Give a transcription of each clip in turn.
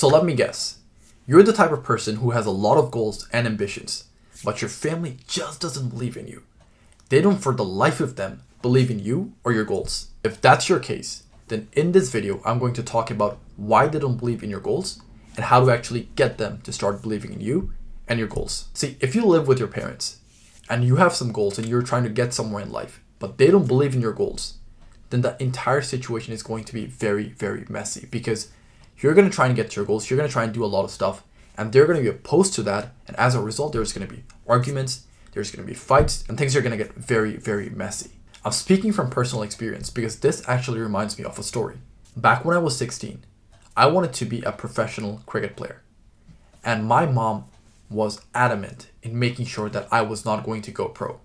So let me guess. You're the type of person who has a lot of goals and ambitions, but your family just doesn't believe in you. They don't for the life of them believe in you or your goals. If that's your case, then in this video, I'm going to talk about why they don't believe in your goals and how to actually get them to start believing in you and your goals. See, if you live with your parents and you have some goals and you're trying to get somewhere in life, but they don't believe in your goals, then the entire situation is going to be very, very messy because you're going to try and get to your goals. You're going to try and do a lot of stuff and they're going to be opposed to that. And as a result, there's going to be arguments, there's going to be fights, and things are going to get very, very messy. I'm speaking from personal experience because this actually reminds me of a story. Back when I was 16, I wanted to be a professional cricket player. And my mom was adamant in making sure that I was not going to go pro.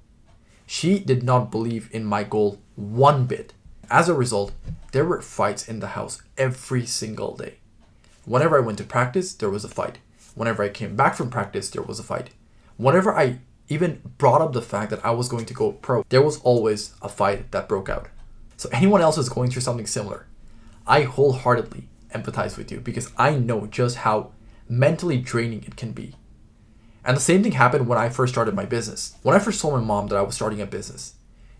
She did not believe in my goal one bit. As a result, there were fights in the house every single day. Whenever I went to practice, there was a fight. Whenever I came back from practice, there was a fight. Whenever I even brought up the fact that I was going to go pro, there was always a fight that broke out. So anyone else who's going through something similar, I wholeheartedly empathize with you because I know just how mentally draining it can be. And the same thing happened when I first started my business. When I first told my mom that I was starting a business,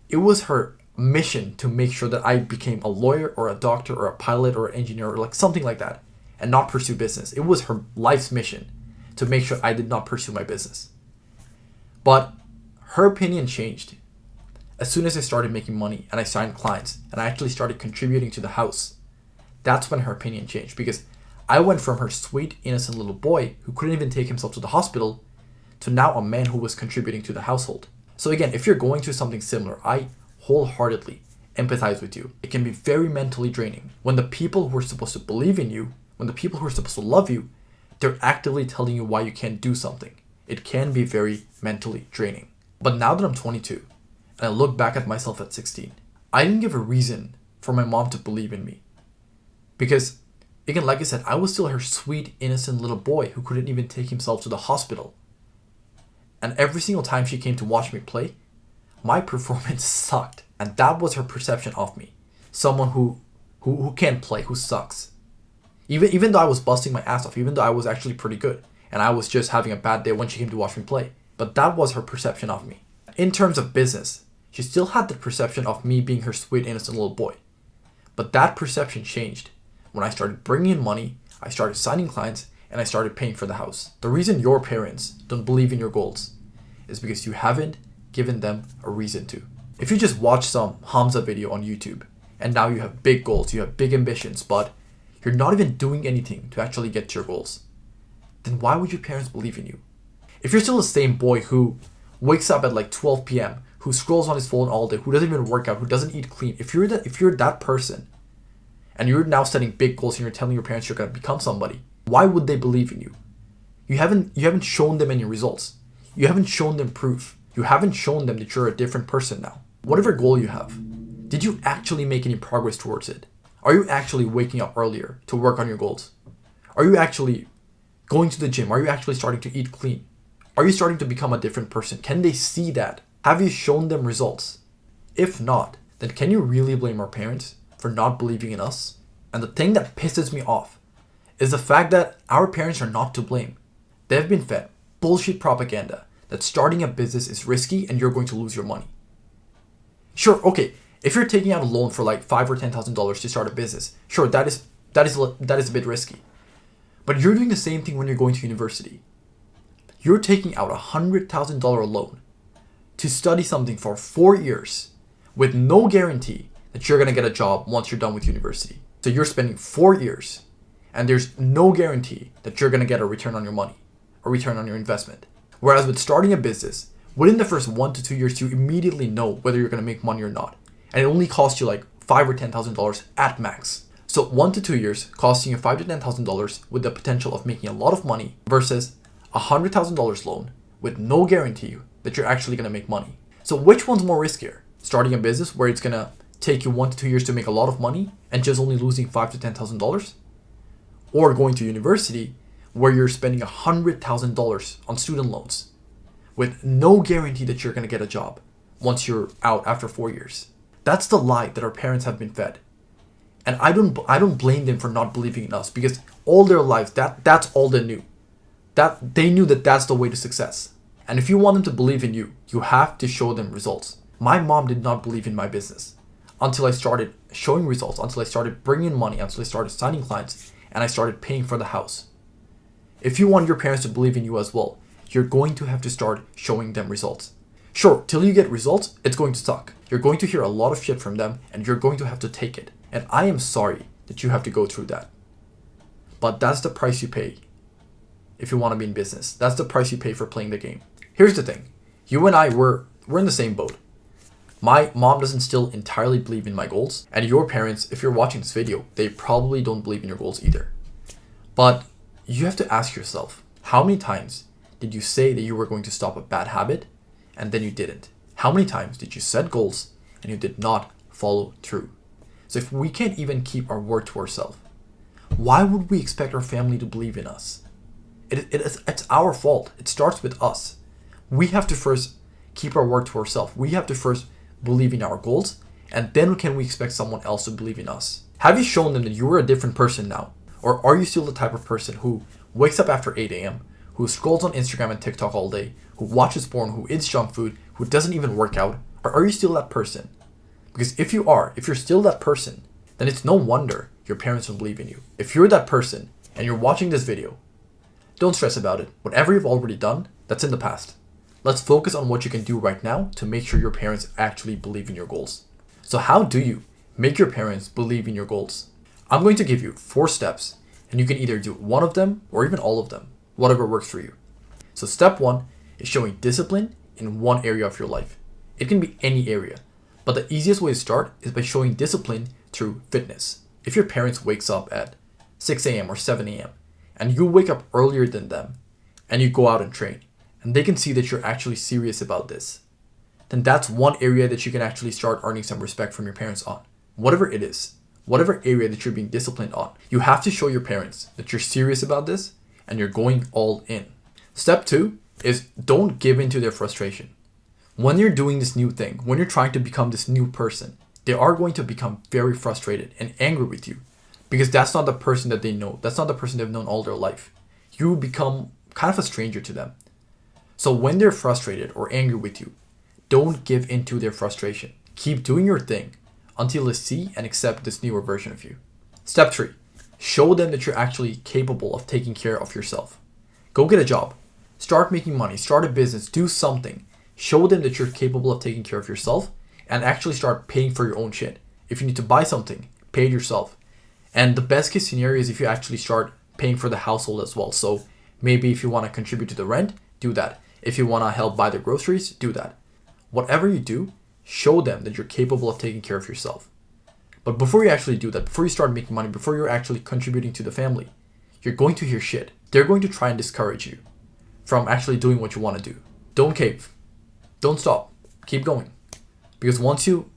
it was her mission to make sure that I became a lawyer or a doctor or a pilot or an engineer or like something like that and not pursue business. It was her life's mission to make sure I did not pursue my business. But her opinion changed as soon as I started making money and I signed clients and I actually started contributing to the house. That's when her opinion changed because I went from her sweet, innocent little boy who couldn't even take himself to the hospital to now a man who was contributing to the household. So again, if you're going through something similar, I wholeheartedly empathize with you. It can be very mentally draining when the people who are supposed to believe in you, when the people who are supposed to love you, they're actively telling you why you can't do something. It can be very mentally draining. But now that I'm 22 and I look back at myself at 16, I didn't give a reason for my mom to believe in me. Because again, like I said, I was still her sweet, innocent little boy who couldn't even take himself to the hospital. And every single time she came to watch me play, my performance sucked. And that was her perception of me. Someone who can't play, who sucks. Even though I was busting my ass off, even though I was actually pretty good. And I was just having a bad day when she came to watch me play. But that was her perception of me. In terms of business, she still had the perception of me being her sweet, innocent little boy. But that perception changed when I started bringing in money, I started signing clients, and I started paying for the house. The reason your parents don't believe in your goals is because you haven't given them a reason to. If you just watch some Hamza video on YouTube, and now you have big goals, you have big ambitions, but you're not even doing anything to actually get to your goals, then why would your parents believe in you? If you're still the same boy who wakes up at like 12 p.m., who scrolls on his phone all day, who doesn't even work out, who doesn't eat clean, if you're that person, and you're now setting big goals and you're telling your parents you're going to become somebody, why would they believe in you? You haven't shown them any results. You haven't shown them proof. You haven't shown them that you're a different person now. Whatever goal you have, did you actually make any progress towards it? Are you actually waking up earlier to work on your goals? Are you actually going to the gym? Are you actually starting to eat clean? Are you starting to become a different person? Can they see that? Have you shown them results? If not, then can you really blame our parents for not believing in us? And the thing that pisses me off is the fact that our parents are not to blame. They've been fed bullshit propaganda that starting a business is risky and you're going to lose your money. Sure, okay, if you're taking out a loan for like $5,000 or $10,000 to start a business, sure, that is a bit risky. But you're doing the same thing when you're going to university. You're taking out a $100,000 loan to study something for 4 years with no guarantee that you're going to get a job once you're done with university. So you're spending 4 years and there's no guarantee that you're going to get a return on your money, a return on your investment. Whereas with starting a business, within the first 1 to 2 years, you immediately know whether you're going to make money or not. And it only costs you like $5,000 or $10,000 at max. So 1 to 2 years costing you $5,000 to $10,000 with the potential of making a lot of money versus a $100,000 loan with no guarantee that you're actually going to make money. So which one's more riskier? Starting a business where it's going to take you 1 to 2 years to make a lot of money and just only losing $5,000 to $10,000? Or going to university where you're spending $100,000 on student loans with no guarantee that you're going to get a job once you're out after 4 years. That's the lie that our parents have been fed. And I don't blame them for not believing in us, because all their lives that's all they knew. That they knew that that's the way to success. And if you want them to believe in you, you have to show them results. My mom did not believe in my business until I started showing results, until I started bringing in money, until I started signing clients, and I started paying for the house. If you want your parents to believe in you as well, you're going to have to start showing them results. Sure, till you get results, it's going to suck. You're going to hear a lot of shit from them, and you're going to have to take it. And I am sorry that you have to go through that. But that's the price you pay if you want to be in business. That's the price you pay for playing the game. Here's the thing. You and I, we're in the same boat. My mom doesn't still entirely believe in my goals. And your parents, if you're watching this video, they probably don't believe in your goals either. But you have to ask yourself, how many times did you say that you were going to stop a bad habit and then you didn't? How many times did you set goals and you did not follow through? So if we can't even keep our word to ourselves, why would we expect our family to believe in us? It's our fault. It starts with us. We have to first keep our word to ourselves. We have to first believe in our goals, and then can we expect someone else to believe in us? Have you shown them that you are a different person now? Or are you still the type of person who wakes up after 8 a.m., who scrolls on Instagram and TikTok all day, who watches porn, who eats junk food, who doesn't even work out? Or are you still that person? Because if you're still that person, then it's no wonder your parents don't believe in you. If you're that person and you're watching this video, don't stress about it. Whatever you've already done, that's in the past. Let's focus on what you can do right now to make sure your parents actually believe in your goals. So how do you make your parents believe in your goals? I'm going to give you 4 steps, and you can either do one of them or even all of them, whatever works for you. So step 1 is showing discipline in one area of your life. It can be any area, but the easiest way to start is by showing discipline through fitness. If your parents wakes up at 6 a.m. or 7 a.m. and you wake up earlier than them and you go out and train, and they can see that you're actually serious about this, then that's one area that you can actually start earning some respect from your parents on. Whatever it is, whatever area that you're being disciplined on, you have to show your parents that you're serious about this and you're going all in. Step 2 is don't give in to their frustration. When you're doing this new thing, when you're trying to become this new person, they are going to become very frustrated and angry with you, because that's not the person that they know. That's not the person they've known all their life. You become kind of a stranger to them. So when they're frustrated or angry with you, don't give in to their frustration. Keep doing your thing until they see and accept this newer version of you. Step 3, show them that you're actually capable of taking care of yourself. Go get a job. Start making money. Start a business. Do something. Show them that you're capable of taking care of yourself and actually start paying for your own shit. If you need to buy something, pay it yourself. And the best case scenario is if you actually start paying for the household as well. So maybe if you want to contribute to the rent, do that. If you want to help buy the groceries, do that. Whatever you do, show them that you're capable of taking care of yourself. But before you actually do that, before you start making money, before you're actually contributing to the family, you're going to hear shit. They're going to try and discourage you from actually doing what you want to do. Don't cave. Don't stop. Keep going. Because once you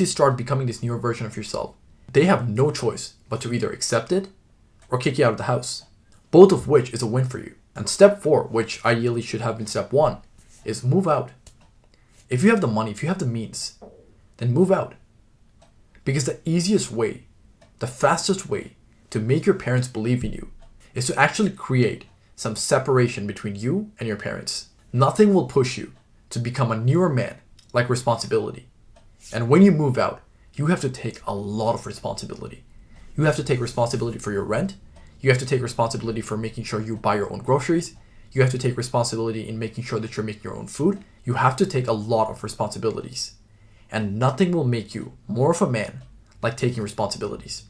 start becoming this newer version of yourself, they have no choice but to either accept it or kick you out of the house. Both of which is a win for you. And step 4, which ideally should have been step 1, is move out. If you have the money, if you have the means, then move out. Because the easiest way, the fastest way to make your parents believe in you is to actually create some separation between you and your parents. Nothing will push you to become a newer man like responsibility. And when you move out, you have to take a lot of responsibility. You have to take responsibility for your rent. You have to take responsibility for making sure you buy your own groceries. You have to take responsibility in making sure that you're making your own food. You have to take a lot of responsibilities. And nothing will make you more of a man like taking responsibilities.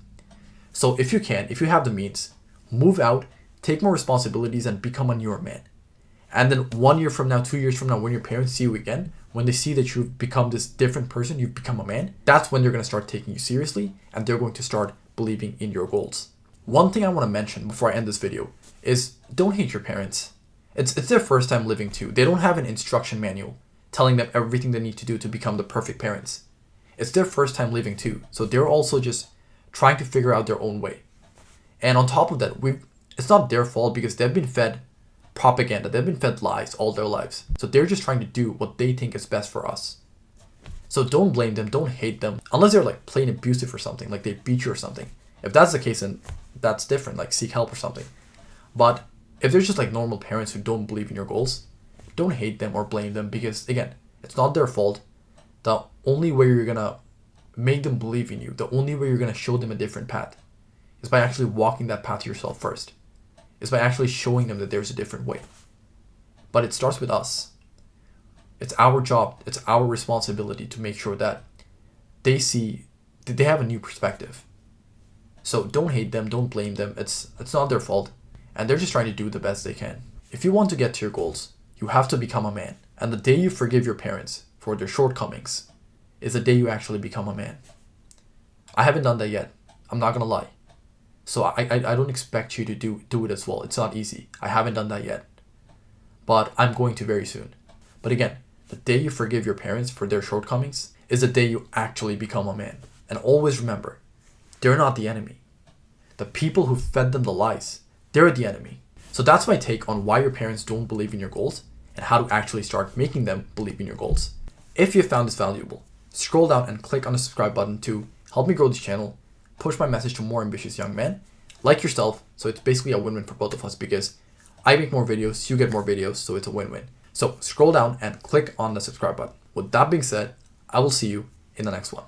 So if you can, if you have the means, move out, take more responsibilities, and become a newer man. And then 1 year from now, 2 years from now, when your parents see you again, when they see that you've become this different person, you've become a man, that's when they're going to start taking you seriously and they're going to start believing in your goals. One thing I want to mention before I end this video is don't hate your parents. It's their first time living too. They don't have an instruction manual telling them everything they need to do to become the perfect parents. It's their first time living too. So they're also just trying to figure out their own way. And on top of that, it's not their fault because they've been fed propaganda. They've been fed lies all their lives. So they're just trying to do what they think is best for us. So don't blame them, don't hate them, unless they're like plain abusive or something, like they beat you or something. If that's the case, then that's different, like seek help or something. But if they're just like normal parents who don't believe in your goals, don't hate them or blame them, because again, it's not their fault. The only way you're gonna make them believe in you, the only way you're gonna show them a different path, is by actually walking that path yourself first. Is by actually showing them that there's a different way. But it starts with us. It's our job, it's our responsibility to make sure that they see that they have a new perspective. So don't hate them, don't blame them. It's not their fault, and they're just trying to do the best they can. If you want to get to your goals, you have to become a man. And the day you forgive your parents for their shortcomings is the day you actually become a man. I haven't done that yet. I'm not gonna lie. So I don't expect you to do it as well. It's not easy. I haven't done that yet. But I'm going to very soon. But again, the day you forgive your parents for their shortcomings is the day you actually become a man. And always remember, they're not the enemy. The people who fed them the lies, they're the enemy. So that's my take on why your parents don't believe in your goals and how to actually start making them believe in your goals. If you found this valuable, scroll down and click on the subscribe button to help me grow this channel, push my message to more ambitious young men like yourself. So it's basically a win-win for both of us, because I make more videos, you get more videos, so it's a win-win. So scroll down and click on the subscribe button. With that being said, I will see you in the next one.